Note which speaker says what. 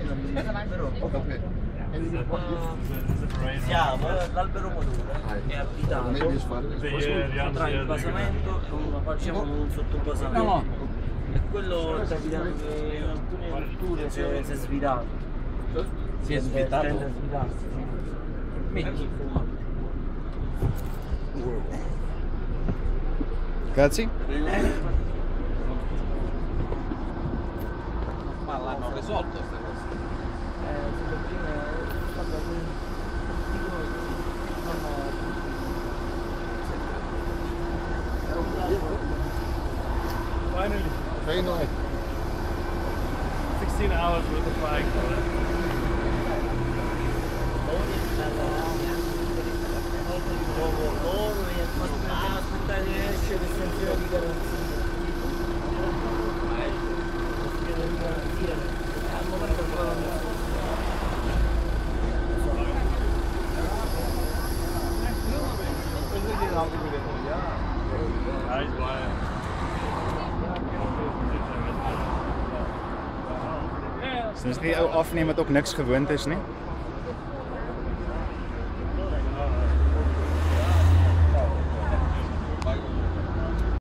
Speaker 1: Però
Speaker 2: siamo l'albero motore è abitato tra il basamento e facciamo un sottobasamento. E quello sta abitando che in alcune culture si è svitato.
Speaker 1: si è svitato.
Speaker 2: Tende a svitarsi. Metti.
Speaker 3: Grazie.
Speaker 1: Ma l'hanno risolto queste cose.
Speaker 4: Finally.
Speaker 5: 16 hours worth of flying for it.
Speaker 2: Aspettare che esce l'estensione di garanzia. Al momento
Speaker 3: Dus die afnemen het ook niks gewoond is, nie?